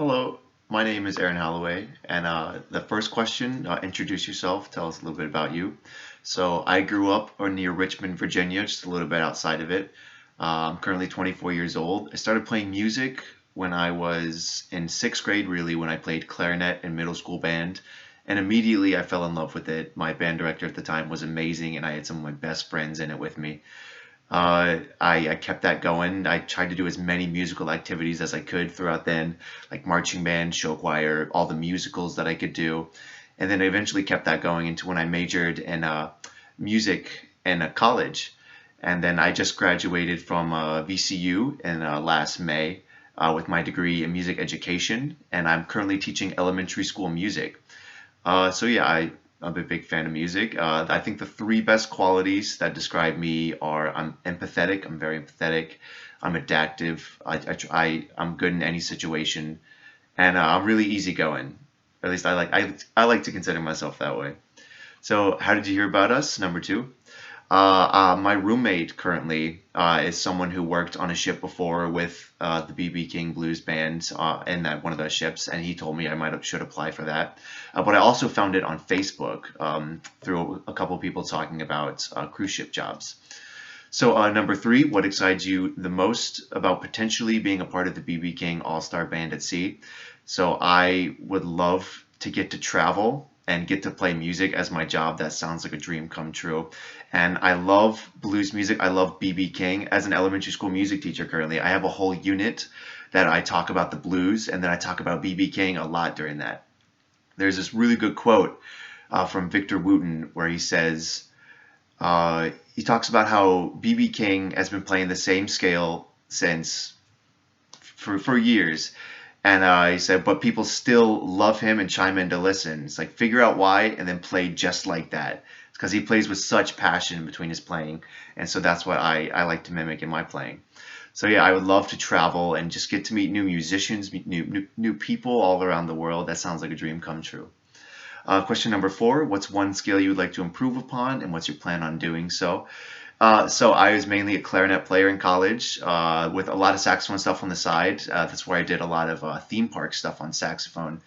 Hello, my name is Aaron Halloway, and the first question, introduce yourself, tell us a little bit about you. So I grew up near Richmond, Virginia, just a little bit outside of it. I'm currently 24 years old. I started playing music when I was in sixth grade, really, when I played clarinet in middle school band, and immediately I fell in love with it. My band director at the time was amazing, and I had some of my best friends in it with me. I kept that going. I tried to do as many musical activities as I could throughout then, like marching band, show choir, all the musicals that I could do. And then I eventually kept that going into when I majored in music in college. And then I just graduated from VCU in last May with my degree in music education. And I'm currently teaching elementary school music. I'm a big fan of music. I think the three best qualities that describe me are I'm empathetic. I'm very empathetic. I'm adaptive. I'm good in any situation, and I'm really easygoing. At least I like to consider myself that way. So, how did you hear about us? Number two. My roommate currently is someone who worked on a ship before with the BB King Blues Band in that one of those ships, and he told me I should apply for that. But I also found it on Facebook through a couple of people talking about cruise ship jobs. So number three, what excites you the most about potentially being a part of the BB King All Star Band at Sea? So I would love to get to travel and get to play music as my job. That sounds like a dream come true. And I love blues music. I love BB King. As an elementary school music teacher currently, I have a whole unit that I talk about the blues, and then I talk about BB King a lot during that. There's this really good quote from Victor Wooten where he talks about how BB King has been playing the same scale since for years. And he said, but people still love him and chime in to listen. It's like figure out why and then play just like that. It's because he plays with such passion between his playing, and so that's what I like to mimic in my playing. So yeah, I would love to travel and just get to meet new musicians, meet new people all around the world. That sounds like a dream come true. Question number four, what's one skill you would like to improve upon and what's your plan on doing so? So I was mainly a clarinet player in college with a lot of saxophone stuff on the side. That's where I did a lot of theme park stuff on saxophone.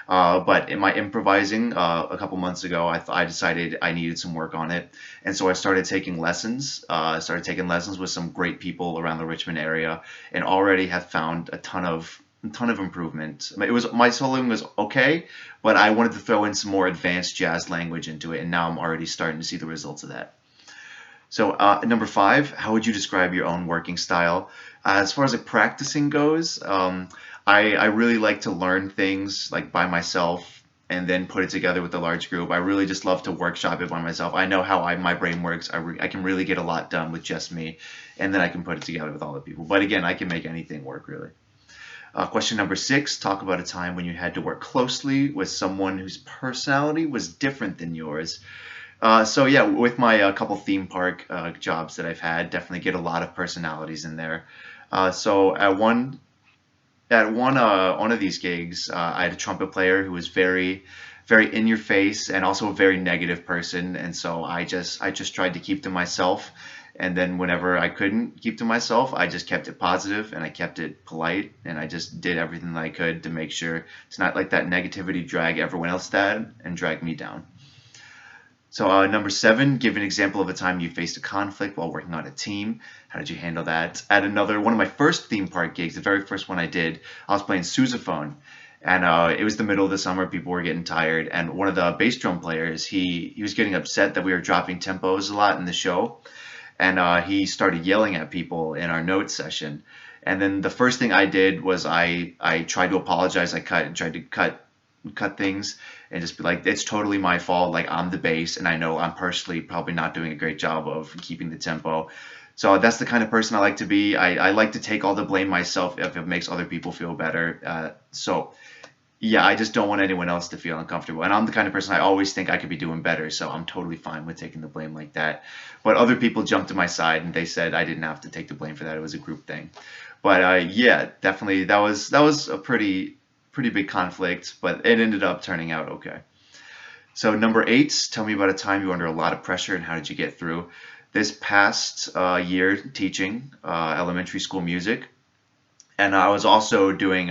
But in my improvising a couple months ago, I decided I needed some work on it. And so I started taking lessons. I started taking lessons with some great people around the Richmond area and already have found a ton of improvement. My soloing was okay, but I wanted to throw in some more advanced jazz language into it, and now I'm already starting to see the results of that. So number five, how would you describe your own working style? As far as like practicing goes, I really like to learn things like by myself and then put it together with a large group. I really just love to workshop it by myself. I know how my brain works. I can really get a lot done with just me, and then I can put it together with all the people. But again, I can make anything work really. Question number six, talk about a time when you had to work closely with someone whose personality was different than yours. So yeah, with my couple theme park jobs that I've had, definitely get a lot of personalities in there. So at one of these gigs, I had a trumpet player who was very in your face and also a very negative person, and so I just tried to keep to myself. And then whenever I couldn't keep to myself, I just kept it positive and I kept it polite and I just did everything that I could to make sure to not let that negativity drag everyone else down and drag me down. So number seven, give an example of a time you faced a conflict while working on a team. How did you handle that? At another one of my first theme park gigs, the very first one I did, I was playing sousaphone, and it was the middle of the summer. People were getting tired, and one of the bass drum players, he was getting upset that we were dropping tempos a lot in the show, and he started yelling at people in our notes session. And then the first thing I did was I tried to apologize. Tried to cut things and just be like, it's totally my fault. Like I'm the bass, and I know I'm personally probably not doing a great job of keeping the tempo. So that's the kind of person I like to be. I like to take all the blame myself if it makes other people feel better. So yeah, I just don't want anyone else to feel uncomfortable. And I'm the kind of person I always think I could be doing better, so I'm totally fine with taking the blame like that. But other people jumped to my side and they said I didn't have to take the blame for that. It was a group thing. But yeah, definitely that was a pretty big conflict, but it ended up turning out okay. So number eight, tell me about a time you were under a lot of pressure and how did you get through? This past year teaching elementary school music, and I was also doing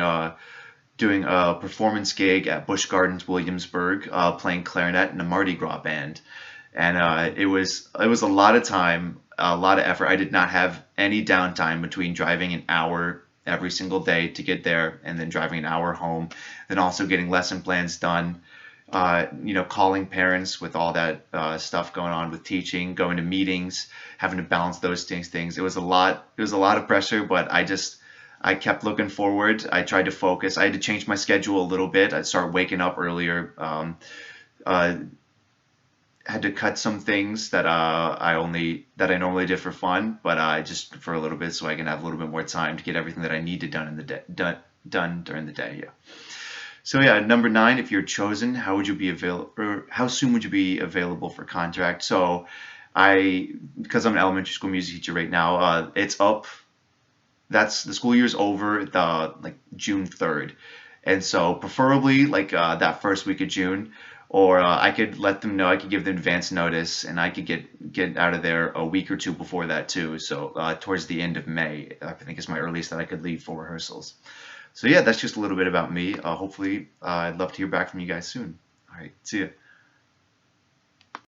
doing a performance gig at Busch Gardens, Williamsburg, playing clarinet in a Mardi Gras band, and it was a lot of time, a lot of effort. I did not have any downtime between driving an hour every single day to get there, and then driving an hour home, then also getting lesson plans done. Calling parents with all that stuff going on with teaching, going to meetings, having to balance those things. It was a lot. It was a lot of pressure, but I kept looking forward. I tried to focus. I had to change my schedule a little bit. I'd start waking up earlier. Uh, had to cut some things that I normally did for fun, but just for a little bit so I can have a little bit more time to get everything that I needed done in the day, done during the day. Yeah. So yeah, number 9, if you're chosen, how would you be available, or how soon would you be available for contract? So because I'm an elementary school music teacher right now, it's up. That's the school year's over the like June 3rd, and so preferably like that first week of June, or I could let them know. I could give them advance notice, and I could get out of there a week or two before that too. So towards the end of May, I think is my earliest that I could leave for rehearsals. So yeah, that's just a little bit about me. Hopefully, I'd love to hear back from you guys soon. All right, see ya.